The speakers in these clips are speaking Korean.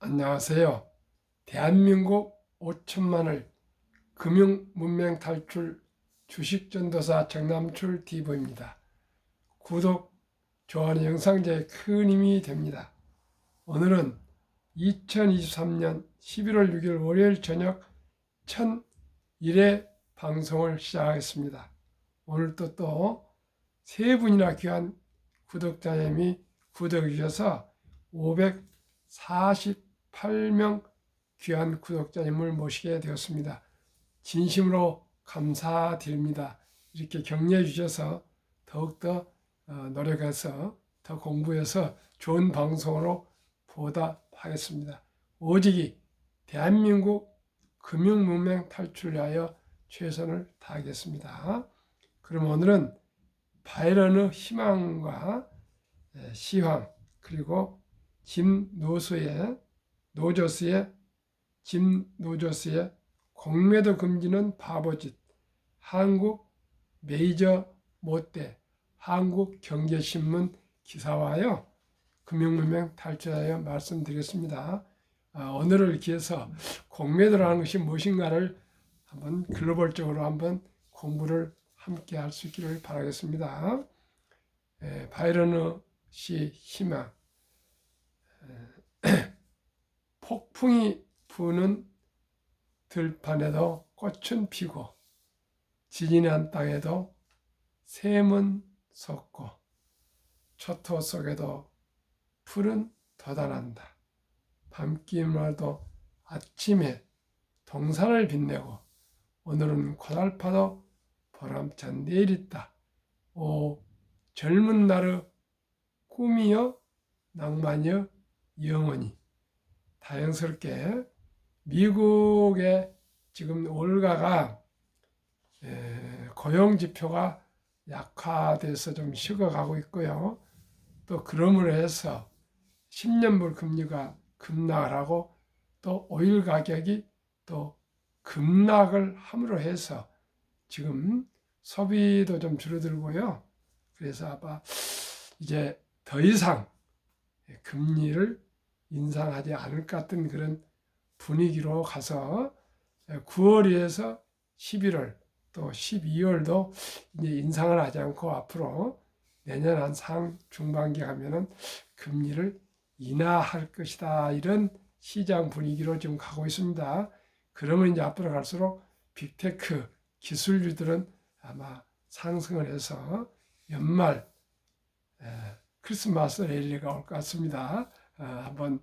안녕하세요. 대한민국 5천만을 금융문맹 탈출 주식전도사 정남출 TV입니다. 구독, 좋아하는 영상 제 큰 힘이 됩니다. 오늘은 2023년 11월 6일 월요일 저녁 1001회 방송을 시작하겠습니다. 오늘도 또 세 분이나 귀한 구독자님이 구독해 주셔서 548명 귀한 구독자님을 모시게 되었습니다. 진심으로 감사드립니다. 이렇게 격려해 주셔서 더욱더 노력해서 더 공부해서 좋은 방송으로 보답하겠습니다. 오직이 대한민국 금융문맹 탈출을 위하여 최선을 다하겠습니다. 그럼 오늘은 바이런의 희망과 시황, 그리고 짐 노조스의 공매도 금지는 바보짓, 한국 메이저 못대, 한국경제신문 기사와요 금융문맹 탈출하여 말씀드리겠습니다. 오늘을 기해서 공매도라는 것이 무엇인가를 한번 글로벌적으로 한번 공부를 함께 할 수 있기를 바라겠습니다. 바이런의 시 희망. 폭풍이 부는 들판에도 꽃은 피고 지진한 땅에도 샘은 솟고 초토 속에도 풀은 돋아난다. 밤기마도 아침에 동산을 빛내고 오늘은 고달파도 보람찬 내일 있다. 오 젊은 날의 꿈이여 낭만이여 영원히. 다행스럽게 미국의 지금 올가가 고용지표가 약화돼서 좀 식어가고 있고요. 또 그러므로 해서 10년물 금리가 급락을 하고 또 오일 가격이 또 급락을 함으로 해서 지금 소비도 좀 줄어들고요. 그래서 아마 이제 더 이상 금리를 인상하지 않을 것 같은 그런 분위기로 가서 9월에서 11월 또 12월도 이제 인상을 하지 않고 앞으로 내년 한 상중반기 가면은 금리를 인하할 것이다. 이런 시장 분위기로 지금 가고 있습니다. 그러면 이제 앞으로 갈수록 빅테크 기술주들은 아마 상승을 해서 연말 크리스마스 랠리가 올 것 같습니다. 한번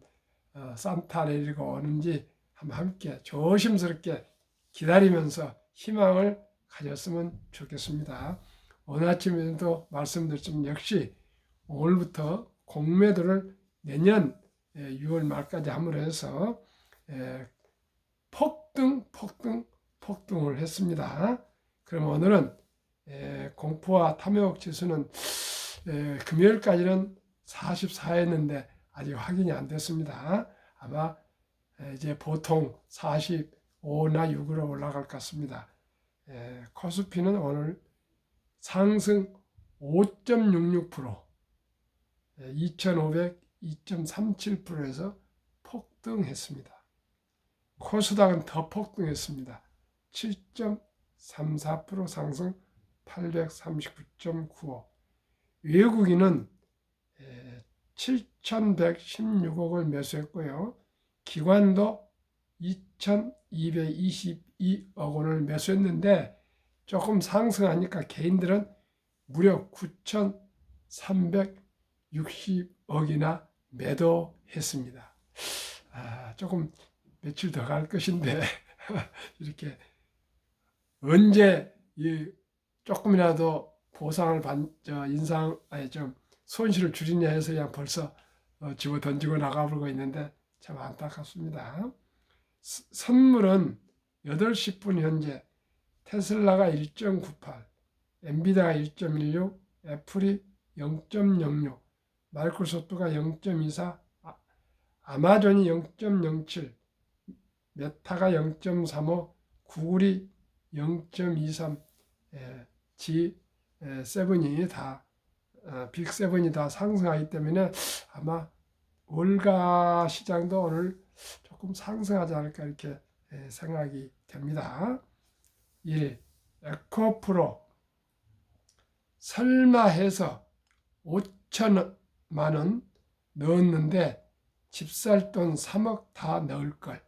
산타 랠리가 오는지 한번 함께 조심스럽게 기다리면서 희망을 가졌으면 좋겠습니다. 오늘 아침에도 말씀드렸지만 역시 오늘부터 공매도를 내년 6월 말까지 함으로 해서 폭등을 했습니다. 그럼 오늘은 공포와 탐욕 지수는 금요일까지는 44였는데 아직 확인이 안 됐습니다. 아마 이제 보통 45나 6으로 올라갈 것 같습니다. 코스피는 오늘 상승 5.66%, 2500 2.37%에서 폭등했습니다. 코스닥은 더 폭등했습니다. 7.34% 상승 839.95. 외국인은 7,116억을 매수했고요. 기관도 2,222억 원을 매수했는데 조금 상승하니까 개인들은 무려 9,360억이나 매도했습니다. 조금 며칠 더 갈 것인데 이렇게 언제 조금이라도 보상을 좀 손실을 줄이냐 해서 그냥 벌써 집어 던지고 나가버리고 있는데 참 안타깝습니다. 선물은 8시 분 현재 테슬라가 1.98, 엔비디아가 1.16, 애플이 0.06, 마이크로소프트가 0.24, 아마존이 0.07, 메타가 0.35, 구글이 0.23, G7이 다 빅7이 다 상승하기 때문에 아마 월가 시장도 오늘 조금 상승하지 않을까 이렇게 생각이 됩니다. 1. 에코프로 설마 해서 5천만 원 넣었는데 집 살 돈 3억 다 넣을 걸.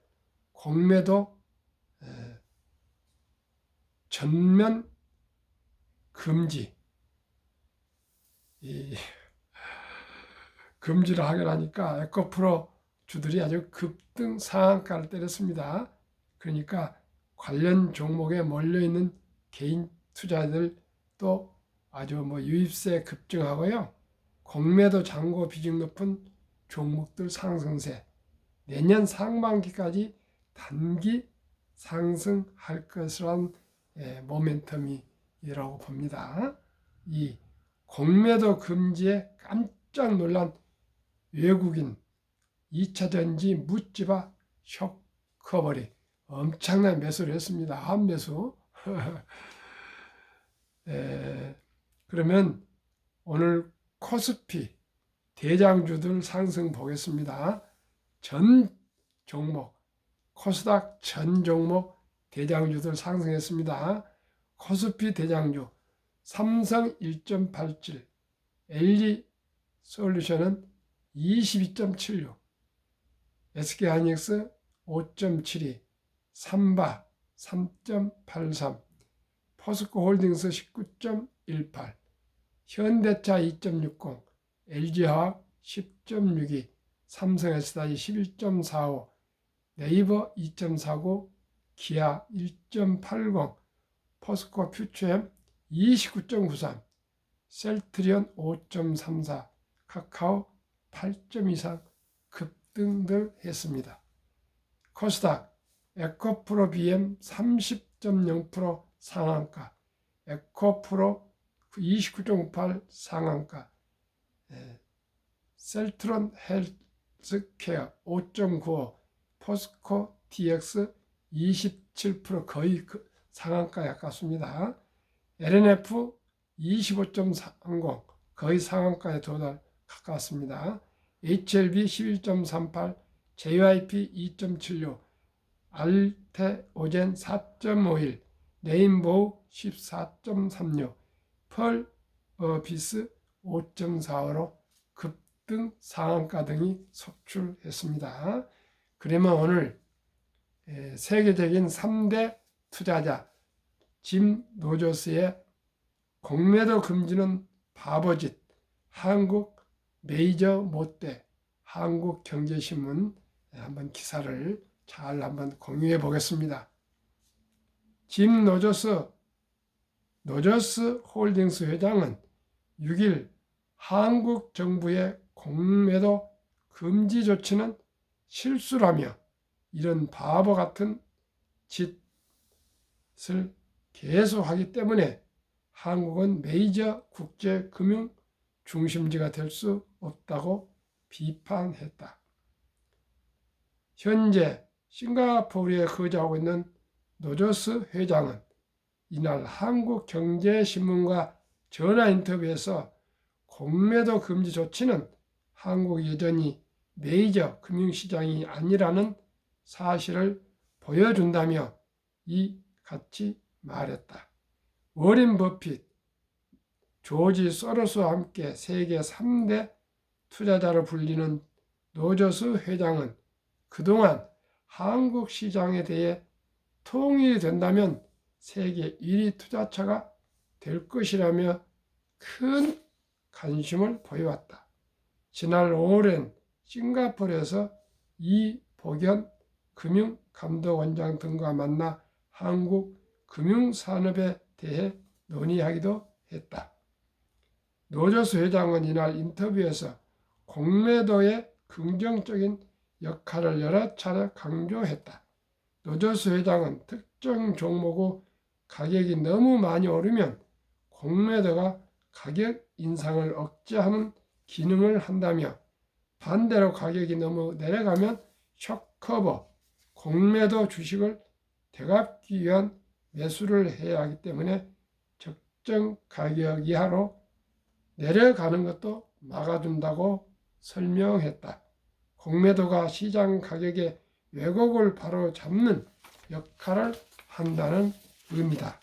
공매도 전면 금지. 이 금지를 하려니까 에코프로 주들이 아주 급등 상한가를 때렸습니다. 그러니까 관련 종목에 몰려있는 개인 투자자들도 아주 유입세 급증하고요. 공매도 잔고 비중 높은 종목들 상승세, 내년 상반기까지 단기 상승할 것이란 모멘텀이라고 봅니다. 이 공매도 금지에 깜짝 놀란 외국인 2차전지 묻지바 쇼커버리 엄청난 매수를 했습니다. 한매수. 그러면 오늘 코스피 대장주들 상승 보겠습니다. 전 종목 코스닥 전 종목 대장주들 상승했습니다. 코스피 대장주 삼성 1.87, LG솔루션은 22.76, SK하이닉스 5.72, 삼바 3.83, 포스코홀딩스 19.18, 현대차 2.60, LG화학 10.62, 삼성SDI 11.45, 네이버 2.49, 기아 1.80, 포스코 퓨처엠 29.93, 셀트리온 5.34, 카카오 8.23 급등들 했습니다. 코스닥 에코프로 BM 30.0% 상한가, 에코프로 29.98 상한가, 셀트론 헬스케어 5.95, 포스코 DX 27% 거의 상한가에 가깝습니다. LNF 25.30 거의 상한가에 도달 가깝습니다. HLB 11.38, JYP 2.76, 알테오젠 4.51, 레인보우 14.36, 펄비스 5.45로 급등 상한가 등이 속출했습니다. 그러면 오늘 세계적인 3대 투자자 짐 로저스의 공매도 금지는 바보짓, 한국 메이저 못대, 한국경제신문 한번 기사를 잘 한번 공유해 보겠습니다. 짐 노저스 홀딩스 회장은 6일 한국 정부의 공매도 금지 조치는 실수라며 이런 바보 같은 짓을 계속하기 때문에 한국은 메이저 국제 금융 중심지가 될 수 없다고 비판했다. 현재 싱가포르에 거주하고 있는 노저스 회장은 이날 한국경제신문과 전화 인터뷰에서 공매도 금지 조치는 한국이 여전히 메이저 금융시장이 아니라는 사실을 보여준다며 이같이 말했다. 워렌 버핏, 조지 소로스와 함께 세계 3대 투자자로 불리는 노저스 회장은 그동안 한국 시장에 대해 통일이 된다면 세계 1위 투자처가 될 것이라며 큰 관심을 보여왔다. 지난 5월엔 싱가포르에서 이복연 금융감독원장 등과 만나 한국 금융산업에 대해 논의하기도 했다. 노저스 회장은 이날 인터뷰에서 공매도의 긍정적인 역할을 여러 차례 강조했다. 노저스 회장은 특정 종목의 가격이 너무 많이 오르면 공매도가 가격 인상을 억제하는 기능을 한다며 반대로 가격이 너무 내려가면 쇼커버, 공매도 주식을 되갚기 위한 매수를 해야 하기 때문에 적정 가격 이하로 내려가는 것도 막아준다고 설명했다. 공매도가 시장 가격의 왜곡을 바로 잡는 역할을 한다는 의미다.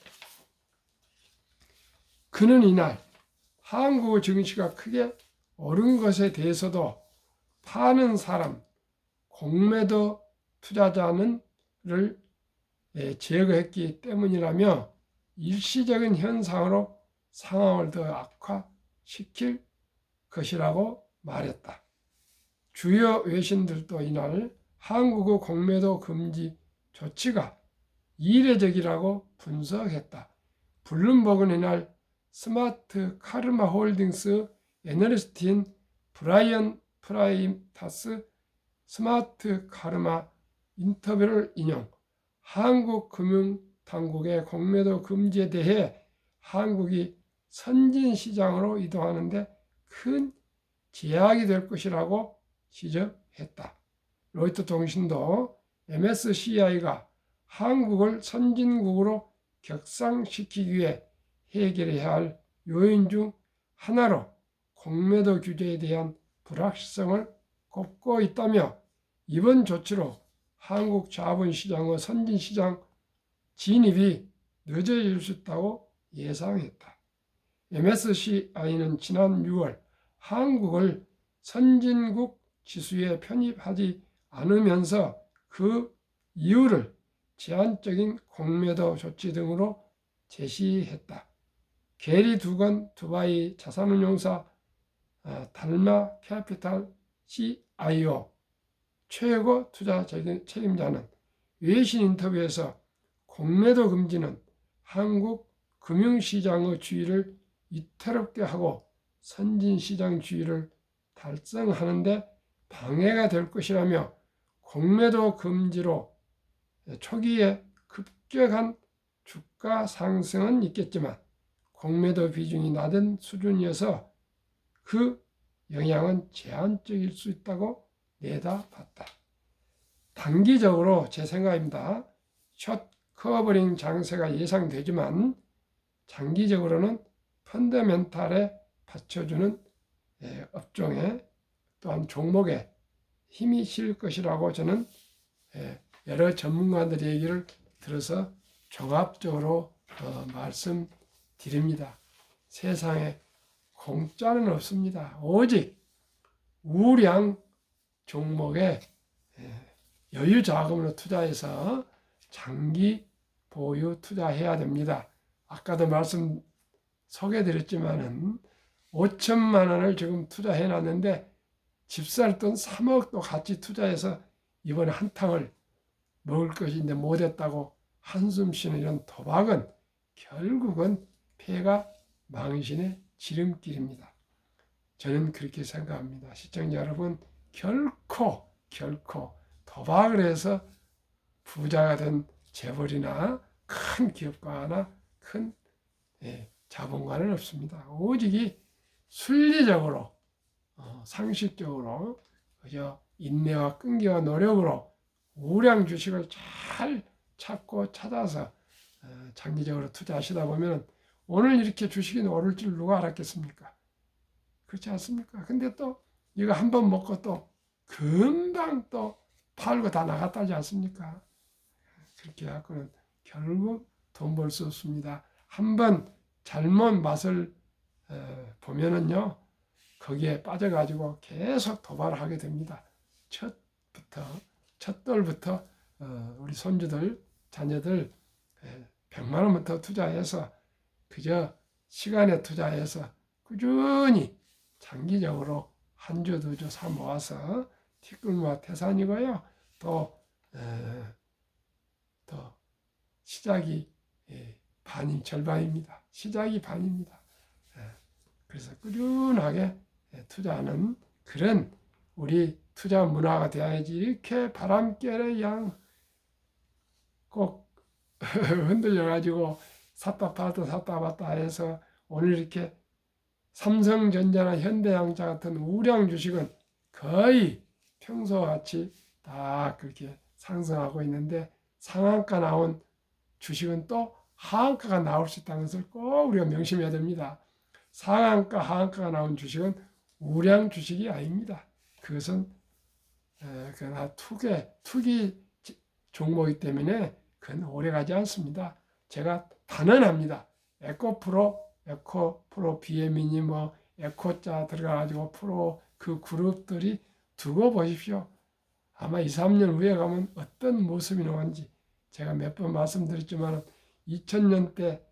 그는 이날 한국 증시가 크게 오른 것에 대해서도 파는 사람, 공매도 투자자를 제거했기 때문이라며 일시적인 현상으로 상황을 더 악화시킬 것이라고 말했다. 주요 외신들도 이날 한국의 공매도 금지 조치가 이례적이라고 분석했다. 블룸버그는 이날 스마트 카르마 홀딩스 애널리스트인 브라이언 프라이타스 스마트 카르마 인터뷰를 인용, 한국 금융당국의 공매도 금지에 대해 한국이 선진시장으로 이동하는데 큰 제약이 될 것이라고 지적했다. 로이터 통신도 MSCI가 한국을 선진국으로 격상시키기 위해 해결해야 할 요인 중 하나로 공매도 규제에 대한 불확실성을 꼽고 있다며 이번 조치로 한국 자본시장의 선진시장 진입이 늦어질 수 있다고 예상했다. MSCI는 지난 6월 한국을 선진국 지수에 편입하지 않으면서 그 이유를 제한적인 공매도 조치 등으로 제시했다. 게리 두건 두바이 자산운용사 달마 캐피탈 CIO 최고 투자 책임자는 외신 인터뷰에서 공매도 금지는 한국 금융시장의 주의를 위태롭게 하고 선진시장 주의를 달성하는 데 방해가 될 것이라며 공매도 금지로 초기에 급격한 주가 상승은 있겠지만 공매도 비중이 낮은 수준이어서 그 영향은 제한적일 수 있다고 내다봤다. 단기적으로 제 생각입니다. 숏 커버링 장세가 예상되지만 장기적으로는 펀더멘탈에 받쳐주는 업종에 또한 종목에 힘이 실 것이라고 저는 여러 전문가들의 얘기를 들어서 종합적으로 말씀드립니다. 세상에 공짜는 없습니다. 오직 우량 종목에 여유 자금으로 투자해서 장기 보유 투자해야 됩니다. 아까도 말씀 소개드렸지만은 5천만 원을 지금 투자해 놨는데 집 살 돈 3억도 같이 투자해서 이번에 한탕을 먹을 것인데 못했다고 한숨 쉬는 이런 도박은 결국은 폐가 망신의 지름길입니다. 저는 그렇게 생각합니다. 시청자 여러분, 결코 도박을 해서 부자가 된 재벌이나 큰 기업가나 큰 자본가는 없습니다. 오직 순리적으로 상식적으로 그저 인내와 끈기와 노력으로 우량 주식을 잘 찾고 찾아서 장기적으로 투자하시다 보면 오늘 이렇게 주식이 오를 줄 누가 알았겠습니까? 그렇지 않습니까? 근데 또 이거 한번 먹고 또 금방 또 팔고 다 나갔다지 않습니까? 그렇게 해갖고는 결국 돈 벌 수 없습니다. 한번 잘못 맛을 보면은요, 거기에 빠져가지고 계속 도발을 하게 됩니다. 첫 돌부터 우리 손주들, 자녀들 100만 원부터 투자해서 그저 시간에 투자해서 꾸준히 장기적으로 한 주, 두 주 사 모아서 티끌모아 태산이고요. 또 시작이 반인 절반입니다. 시작이 반입니다. 그래서 꾸준하게 투자하는 그런 우리 투자 문화가 되어야지 이렇게 바람결에 양 꼭 흔들려가지고 샀다 팔다 해서 오늘 이렇게 삼성전자나 현대양자 같은 우량 주식은 거의 평소와 같이 다 그렇게 상승하고 있는데 상한가 나온 주식은 또 하한가가 나올 수 있다는 것을 꼭 우리가 명심해야 됩니다. 상한가, 하한가가 나온 주식은 우량 주식이 아닙니다. 그것은 그러나 투기 종목이기 때문에 그건 오래가지 않습니다. 제가 단언합니다. 에코프로 BM이니 뭐 에코자 들어가가지고 프로 그 그룹들이 두고 보십시오. 아마 2, 3년 후에 가면 어떤 모습이 나오는지 제가 몇 번 말씀드렸지만 2000년대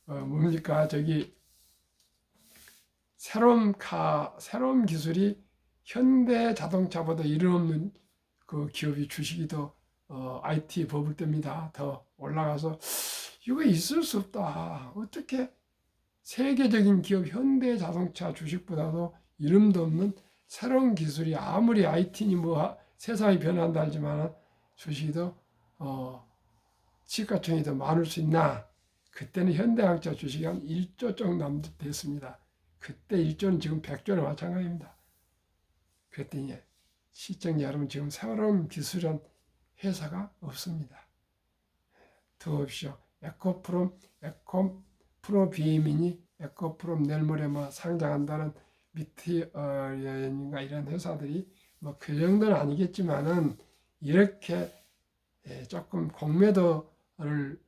뭡니까 저기 새로운 기술이 현대 자동차보다 이름없는 그 기업이 주식이 더 IT 버블 때입니다. 더 올라가서 이거 있을 수 없다. 어떻게 세계적인 기업 현대 자동차 주식보다도 이름도 없는 새로운 기술이 아무리 IT니 뭐 세상이 변한다 하지만 주식이 더 시가총이 더 많을 수 있나? 그때는 현대자동차 주식이 한 1조 정도 됐습니다. 그때 1조는 지금 100조나 마찬가지입니다. 그랬더니 시청자 여러분 지금 새로운 기술은 회사가 없습니다. 더봅시오. 에코프로 비미니 에코프로 내일 모레 뭐 상장한다는 미티어인가 이런 회사들이 뭐 그 정도는 아니겠지만은 이렇게 조금 공매도를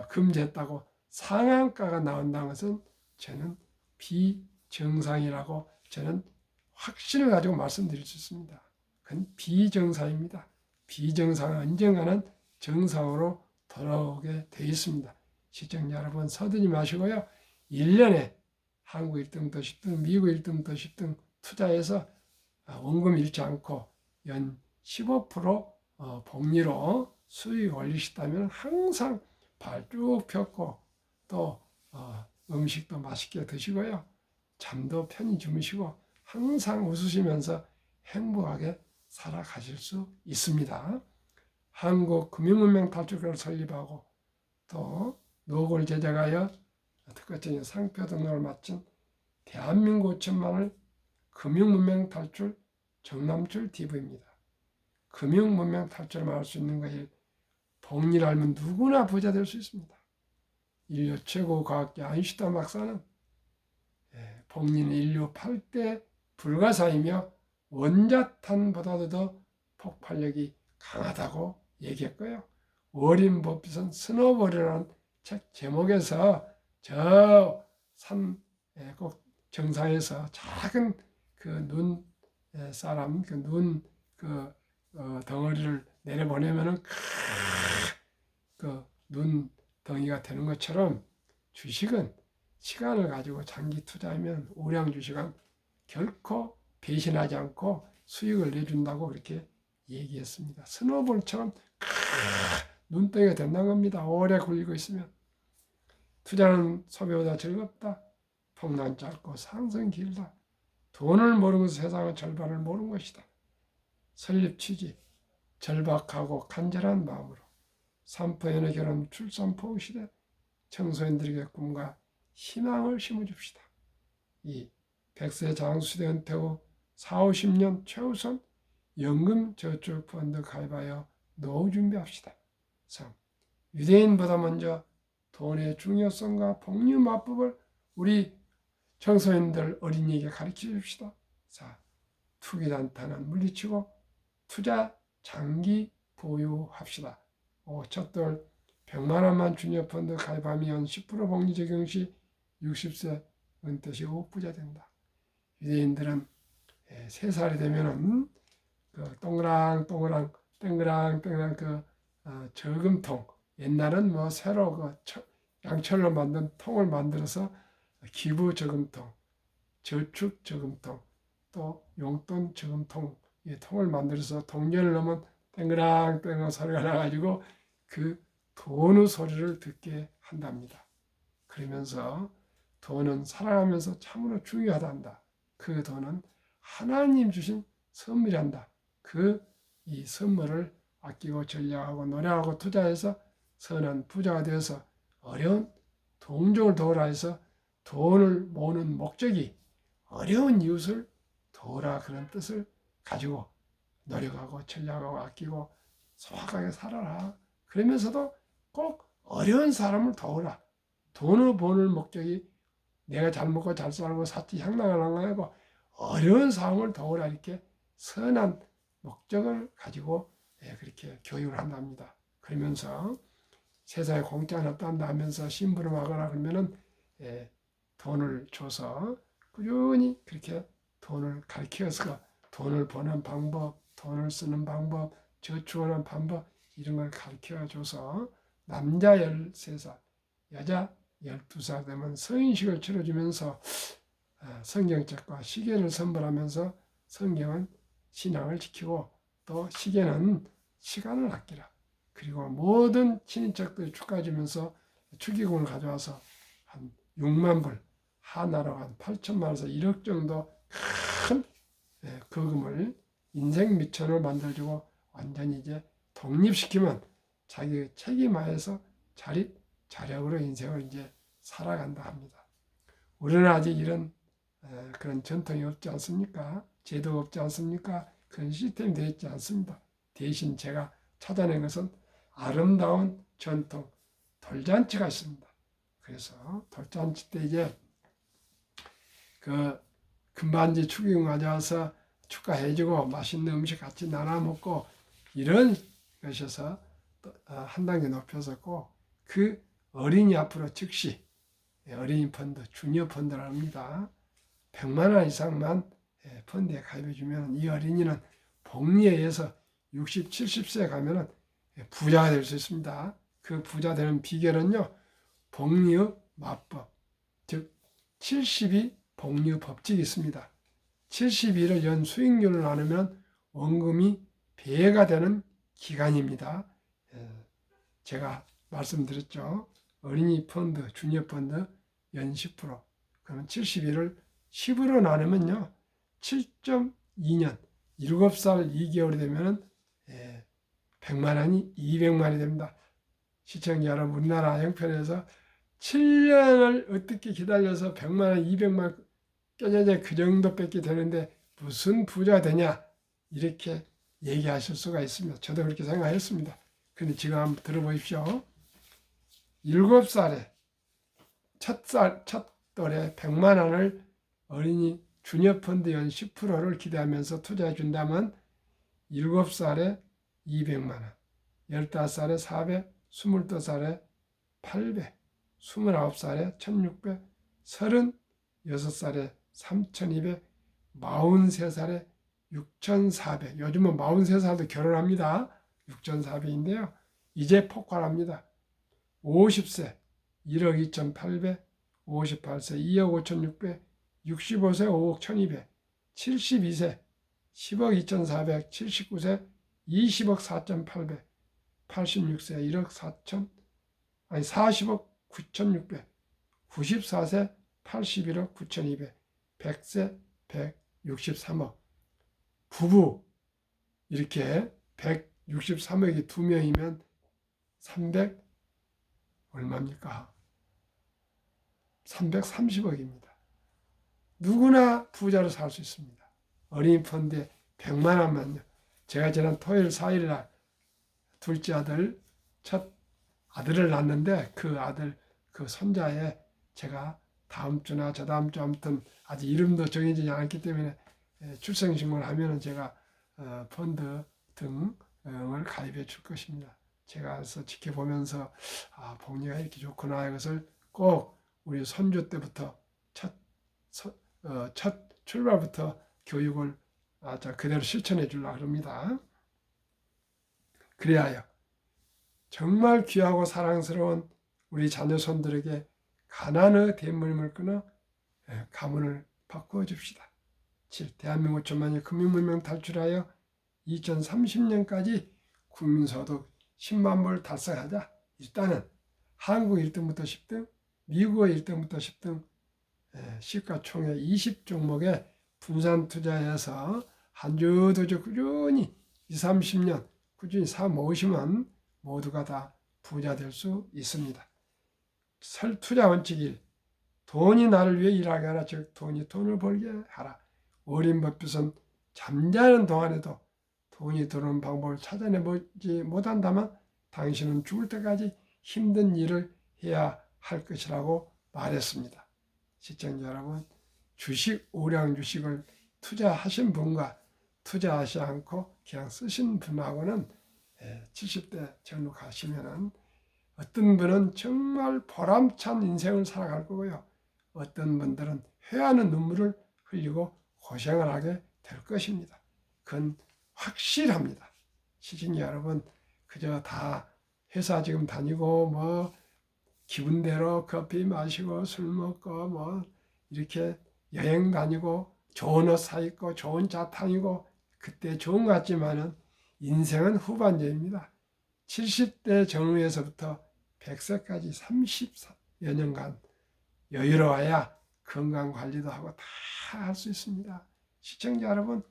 금지했다고 상한가가 나온다는 것은 저는 비정상이라고 저는 확신을 가지고 말씀드릴 수 있습니다. 그건 비정상입니다. 비정상은 언젠가는 정상으로 돌아오게 되어 있습니다. 시청자 여러분 서두지 마시고요. 1년에 한국 1등 더 10등, 미국 1등 더 10등 투자해서 원금 잃지 않고 연 15% 복리로 수익 올리시다면 항상 발 쭉 펴고 또 음식도 맛있게 드시고요. 잠도 편히 주무시고 항상 웃으시면서 행복하게 살아가실 수 있습니다. 한국금융문명 탈출교를 설립하고 또 노골 제작하여 특허적인 상표 등록을 마친 대한민국 5천만을 금융문명 탈출 정남출 TV입니다. 금융문명 탈출을 할 수 있는 것이 복리를 알면 누구나 부자 될 수 있습니다. 인류 최고 과학자 아인슈타인 박사는 복리는 인류 8대 불가사이며 원자탄보다도 더 폭발력이 강하다고 얘기했고요. 워린 버핏은 스노볼이라는 책 제목에서 저 산 꼭 정상에서 작은 그 눈 사람 그 눈 덩어리를 내려보내면은 그 눈 덩이가 되는 것처럼 주식은 시간을 가지고 장기 투자하면 우량 주식은 결코 배신하지 않고 수익을 내준다고 그렇게 얘기했습니다. 스노볼처럼 눈덩이가 된다는 겁니다. 오래 굴리고 있으면. 투자는 소비보다 즐겁다. 폭락 짧고 상승 길다. 돈을 모르는 것은 세상의 절반을 모르는 것이다. 설립 취지, 절박하고 간절한 마음으로 산포연의 결혼 출산포 시대 청소년들에게 꿈과 희망을 심어줍시다. 이 100세 장수대 은퇴 후 4, 50년 최우선 연금저축펀드 가입하여 노후 준비합시다. 3. 유대인보다 먼저 돈의 중요성과 복리 마법을 우리 청소년들 어린이에게 가르쳐 줍시다. 4. 투기 단타는 물리치고 투자 장기 보유합시다. 5. 첫돌 100만 원만 주니어펀드 가입하면 10% 복리 적용 시 60세 은퇴 시 5억 부자 된다. 유대인들은 3살이 되면은 그 동그랑 그 저금통 옛날은 뭐 새로 그 양철로 만든 통을 만들어서 기부 저금통, 저축 저금통, 또 용돈 저금통 이 통을 만들어서 동전을 넣으면 땡그랑 소리가 나가지고 그 돈의 소리를 듣게 한답니다. 그러면서 돈은 살아가면서 참으로 중요하단다. 그 돈은 하나님 주신 선물이란다. 이 선물을 아끼고 전략하고 노력하고 투자해서 선한 부자가 되어서 어려운 동족을 도우라 해서 돈을 모으는 목적이 어려운 이웃을 도우라 그런 뜻을 가지고 노력하고 전략하고 아끼고 소박하게 살아라. 그러면서도 꼭 어려운 사람을 도우라. 돈을 버는 목적이 내가 잘 먹고 잘 살고 사치 향락을 안 하고 어려운 사람을 도우라 이렇게 선한 목적을 가지고 그렇게 교육을 한답니다. 그러면서 세상에 공짜는 없단다 하면서 심부름하거나 그러면은 돈을 줘서 꾸준히 그렇게 돈을 가르쳐서 돈을 버는 방법, 돈을 쓰는 방법, 저축하는 방법 이런 걸 가르쳐줘서 남자 13살, 여자 12살 되면 성인식을 치러주면서 성경책과 시계를 선물하면서 성경은 신앙을 지키고 또 시계는 시간을 아끼라. 그리고 모든 친인척들 축하해주면서 축의금을 가져와서 한 6만 불, 하나로 한 8천만 원에서 1억 정도 큰 거금을 인생 미천을 만들어주고 완전히 이제 독립시키면 자기 책임하에서 자립, 자력으로 인생을 이제 살아간다 합니다. 우리는 아직 이런 그런 전통이 없지 않습니까? 제도가 없지 않습니까? 그런 시스템이 되어 있지 않습니다. 대신 제가 찾아낸 것은 아름다운 전통 돌잔치가 있습니다. 그래서 돌잔치 때 이제 그 금반지 축의금 가져와서 축하해주고 맛있는 음식 같이 나눠 먹고 이런 것에서 한 단계 높여서 꼭 그 어린이 앞으로 즉시 어린이 펀드, 주니어 펀드를 합니다. 100만 원 이상만 펀드에 가입해주면 이 어린이는 복리에 의해서 60, 70세에 가면 부자가 될 수 있습니다. 그 부자 되는 비결은요, 복리의 마법, 즉 70이 복리 법칙이 있습니다. 72를 연 수익률을 나누면 원금이 배가 되는 기간입니다. 제가 말씀드렸죠. 어린이 펀드, 주니어 펀드 연 10%. 그러면 72를 10으로 나누면요. 7.2년, 7살 2개월이 되면 100만 원이 200만 원이 됩니다. 시청자 여러분, 우리나라 형편에서 7년을 어떻게 기다려서 100만 원, 200만 원 껴져야 그 정도 뺏게 되는데 무슨 부자 되냐 이렇게 얘기하실 수가 있습니다. 저도 그렇게 생각했습니다. 근데 지금 한번 들어보십시오. 7살에 첫 돌에 100만 원을 어린이 주니어 펀드 연 10%를 기대하면서 투자해 준다면 7살에 200만 원, 15살에 400, 22살에 800, 29살에 1600, 36살에 3200, 43살에 6400. 요즘은 43살도 결혼합니다. 6400인데요. 이제 폭발합니다. 50세 1억 2800, 58세 2억 5600, 65세 5억 1200, 72세 10억 2400, 79세 20억 4800, 86세 1억 4000, 40억 9600, 94세 81억 9200, 100세 163억. 부부 이렇게 163억이 2명이면 300 얼마입니까? 330억입니다. 누구나 부자로 살 수 있습니다. 어린이 펀드에 100만 원만요. 제가 지난 토요일 4일 날 둘째 아들 첫 아들을 낳았는데 그 아들 그 손자에 제가 다음 주나 저다음 주 아무튼 아직 이름도 정해지지 않았기 때문에 출생신고를 하면은 제가 펀드 등을 가입해 줄 것입니다. 제가 그래서 지켜보면서 복리가 이렇게 좋구나 이것을 꼭 우리 손주 때부터 첫 출발부터 교육을 그대로 실천해 주려고 합니다. 그래야 정말 귀하고 사랑스러운 우리 자녀손들에게 가난의 대물림을 끊어 가문을 바꾸어 줍시다. 7. 대한민국 천만의 금융문명 탈출하여 2030년까지 국민소득 10만 불 달성하자. 일단은 한국 1등부터 10등, 미국의 1등부터 10등 시가총액 20종목에 분산 투자해서 한 주 두 주 꾸준히 20, 30년 꾸준히 모으시면 모두가 다 부자 될 수 있습니다. 투자 원칙 1. 돈이 나를 위해 일하게 하라. 즉 돈이 돈을 벌게 하라. 어린 법빛은 잠자는 동안에도 돈이 들어오는 방법을 찾아내보지 못한다면 당신은 죽을 때까지 힘든 일을 해야 할 것이라고 말했습니다. 시청자 여러분, 주식, 우량 주식을 투자하신 분과 투자하지 않고 그냥 쓰신 분하고는 70대 전후 가시면은 어떤 분은 정말 보람찬 인생을 살아갈 거고요. 어떤 분들은 회하는 눈물을 흘리고 고생을 하게 될 것입니다. 그건 확실합니다. 시청자 여러분, 그저 다 회사 지금 다니고 뭐 기분대로 커피 마시고 술 먹고 뭐 이렇게 여행 다니고 좋은 옷 사 입고 좋은 차 타고 그때 좋은 것 같지만은 인생은 후반전입니다. 70대 전후에서부터 100세까지 30여 년간 여유로워야 건강 관리도 하고 다 할 수 있습니다. 시청자 여러분,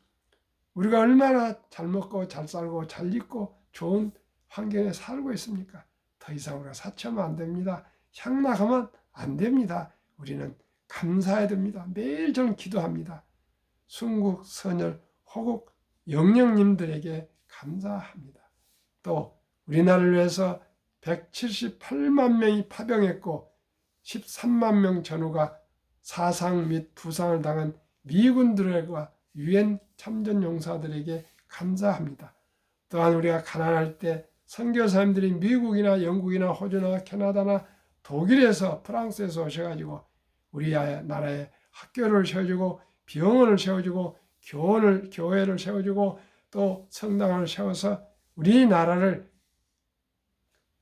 우리가 얼마나 잘 먹고 잘 살고 잘 입고 좋은 환경에 살고 있습니까? 더 이상 우리가 사치하면 안 됩니다. 향락하면 안 됩니다. 우리는 감사해야 됩니다. 매일 저는 기도합니다. 순국, 선열, 호국, 영령님들에게 감사합니다. 또 우리나라를 위해서 178만 명이 파병했고 13만 명 전후가 사상 및 부상을 당한 미군들과 유엔 참전용사들에게 감사합니다. 또한 우리가 가난할 때 선교사님들이 미국이나 영국이나 호주나 캐나다나 독일에서 프랑스에서 오셔가지고 우리 나라에 학교를 세워주고 병원을 세워주고 교회를 세워주고 또 성당을 세워서 우리나라를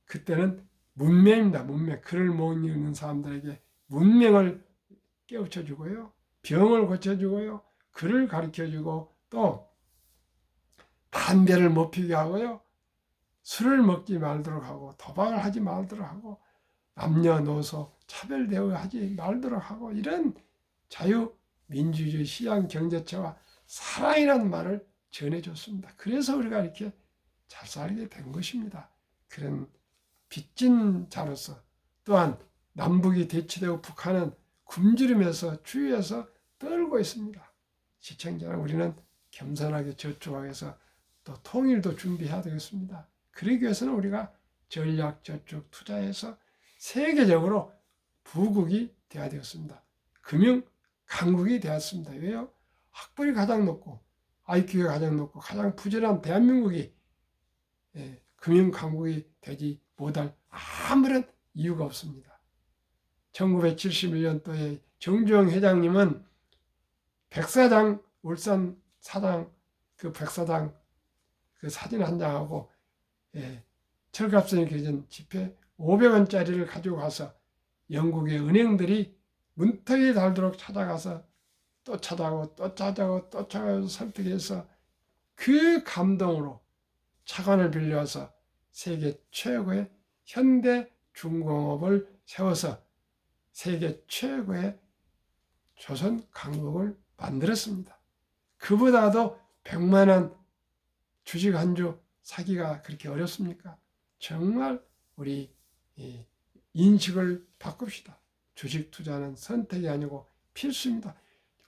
그때는 문명입니다. 문명. 글을 못 읽는 사람들에게 문명을 깨우쳐주고요. 병을 고쳐주고요. 글을 가르쳐주고 또 담배를 못 피게 하고요. 술을 먹지 말도록 하고 도박을 하지 말도록 하고 남녀노소 차별 대우하지 말도록 하고 이런 자유민주주의 시장 경제체와 사랑이라는 말을 전해줬습니다. 그래서 우리가 이렇게 잘 살게 된 것입니다. 그런 빚진 자로서 또한 남북이 대치되고 북한은 굶주리면서 주위에서 떨고 있습니다. 시청자 우리는 겸손하게 저축하기 위해서 또 통일도 준비해야 되겠습니다. 그러기 위해서는 우리가 전략 저축 투자해서 세계적으로 부국이 되어야 되었습니다. 금융 강국이 되었습니다. 왜요? 학벌이 가장 높고 IQ가 가장 높고 가장 부지런한 대한민국이 금융 강국이 되지 못할 아무런 이유가 없습니다. 1971년도에 정주영 회장님은 백사장 울산 사장 그 백사장 그 사진 한 장하고 철갑선이 그려진 지폐 500원짜리를 가지고 가서 영국의 은행들이 문턱이 닳도록 찾아가서 또 찾아가고 또 찾아가고 또 찾아가서 설득해서 그 감동으로 차관을 빌려서 세계 최고의 현대 중공업을 세워서 세계 최고의 조선 강국을 만들었습니다. 그보다도 100만 원 주식 한 주 사기가 그렇게 어렵습니까? 정말 우리 인식을 바꿉시다. 주식 투자는 선택이 아니고 필수입니다.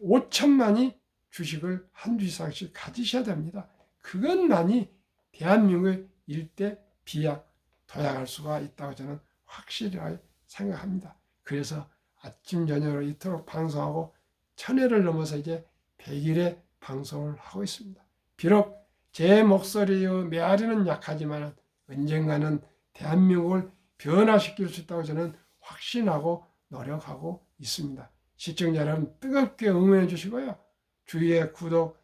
5천만이 주식을 한 주 이상씩 가지셔야 됩니다. 그것만이 대한민국의 일대 비약, 도약할 수가 있다고 저는 확실하게 생각합니다. 그래서 아침 저녁으로 이토록 방송하고 1000회를 넘어서 이제 100일의 방송을 하고 있습니다. 비록 제 목소리의 메아리는 약하지만 언젠가는 대한민국을 변화시킬 수 있다고 저는 확신하고 노력하고 있습니다. 시청자 여러분 뜨겁게 응원해 주시고요. 주위에 구독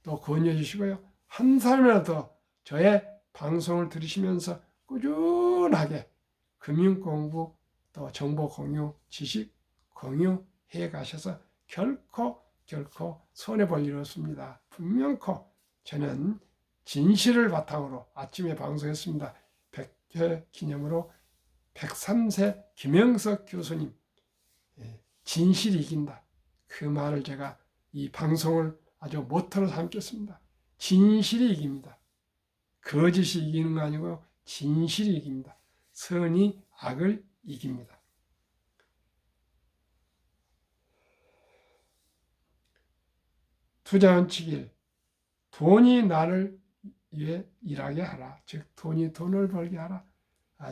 또 권유해 주시고요. 한 사람이라도 저의 방송을 들으시면서 꾸준하게 금융 공부 또 정보 공유, 지식 공유해 가셔서 결코 손해볼 일 없습니다. 분명코 저는 진실을 바탕으로 아침에 방송했습니다. 100회 기념으로 103세 김영석 교수님 진실이 이긴다. 그 말을 제가 이 방송을 아주 모토로 삼겠습니다. 진실이 이깁니다. 거짓이 이기는 거 아니고 진실이 이깁니다. 선이 악을 이깁니다. 투자 원칙 1. 돈이 나를 위해 일하게 하라. 즉 돈이 돈을 벌게 하라.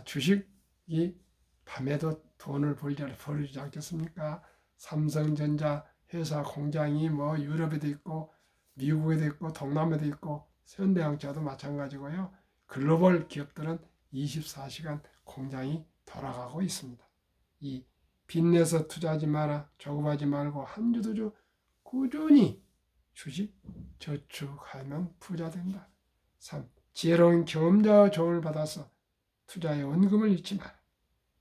주식이 밤에도 돈을 벌어주지 않겠습니까? 삼성전자 회사 공장이 뭐 유럽에도 있고 미국에도 있고 동남아에도 있고 현대양자도 마찬가지고요. 글로벌 기업들은 24시간 공장이 돌아가고 있습니다. 이 빚내서 투자하지 마라, 조급하지 말고 한 주 두 주 꾸준히 주식 저축하면 부자 된다. 3. 지혜로운 경험자의 조언을 받아서 투자에 원금을 잃지 마라.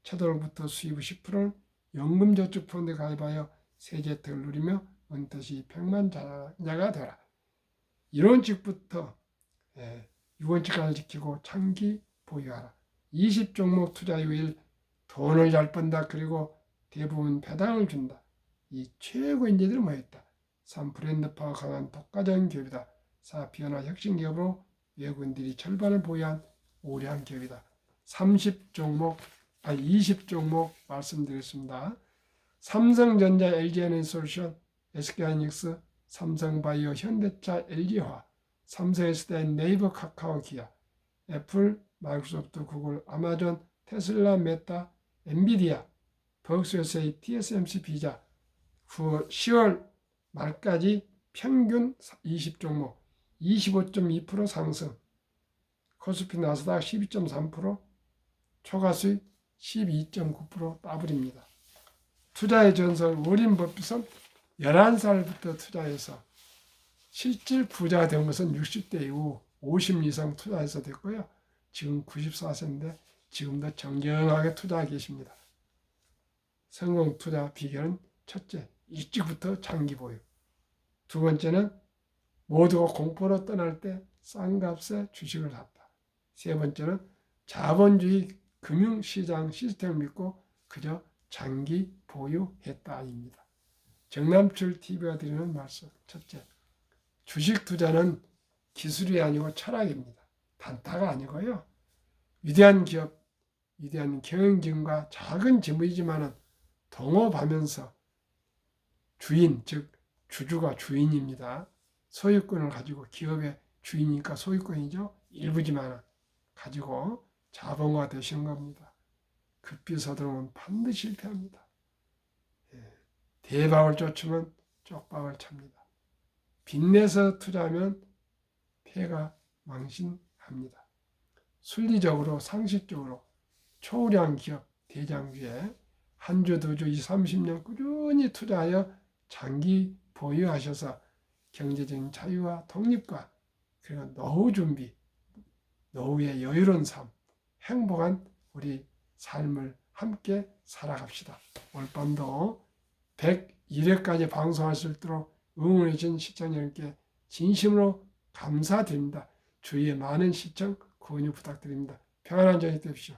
첫 월부터 수입 10%는 연금저축펀드에 가입하여 세제 혜택을 누리며 은퇴시 백만장자가 되라. 1원칙부터 6원칙까지 지키고 장기 보유하라. 20종목 투자 이후에 돈을 잘 번다. 그리고 대부분 배당을 준다. 이 최고 인재들이 모였다. 3. 브랜드파워 강한 독과적인 기업이다. 4. 비현화 혁신 기업으로 외국인들이 절반을 보유한 우량한 기업이다. 20종목 말씀드렸습니다. 삼성전자, LG에너지솔루션, SK하이닉스, 삼성바이오, 현대차, LG화, 삼성에스테인, 네이버, 카카오, 기아, 애플, 마이크로소프트, 구글, 아마존, 테슬라, 메타, 엔비디아, 버크스웨스의 TSMC, 비자, 10월 말까지 평균 20종목 25.2% 상승, 코스피 나스닥 12.3%, 초과 수익 12.9% 더블입니다. 투자의 전설 워렌 버핏은 11살부터 투자해서 실질 부자가 된 것은 60대 이후 50 이상 투자해서 됐고요. 지금 94세인데 지금도 정정하게 투자하고 계십니다. 성공 투자 비결은 첫째, 일찍부터 장기 보유. 두 번째는 모두가 공포로 떠날 때 싼 값에 주식을 샀다. 세 번째는 자본주의 금융시장 시스템을 믿고 그저 장기 보유했다입니다. 정남출 TV가 드리는 말씀. 첫째, 주식 투자는 기술이 아니고 철학입니다. 단타가 아니고요. 위대한 기업, 위대한 경영진과 작은 재무이지만은 동업하면서 주인, 즉 주주가 주인입니다. 소유권을 가지고 기업의 주인이니까 소유권이죠. 일부지만 가지고 자본가 되시는 겁니다. 급히 서두르면 반드시 실패합니다. 대박을 쫓으면 쪽박을 찹니다. 빚내서 투자하면 폐가 망신합니다. 순리적으로 상식적으로 초우량 기업 대장주에 한 주, 두 주, 20, 30년 꾸준히 투자하여 장기 보유하셔서 경제적인 자유와 독립과 그리고 노후 준비, 노후의 여유로운 삶, 행복한 우리 삶을 함께 살아갑시다. 오늘 밤도 101회까지 방송할 수 있도록 응원해 주신 시청자 여러분께 진심으로 감사드립니다. 주위에 많은 시청, 권유 부탁드립니다. 평안한 저녁 되십시오.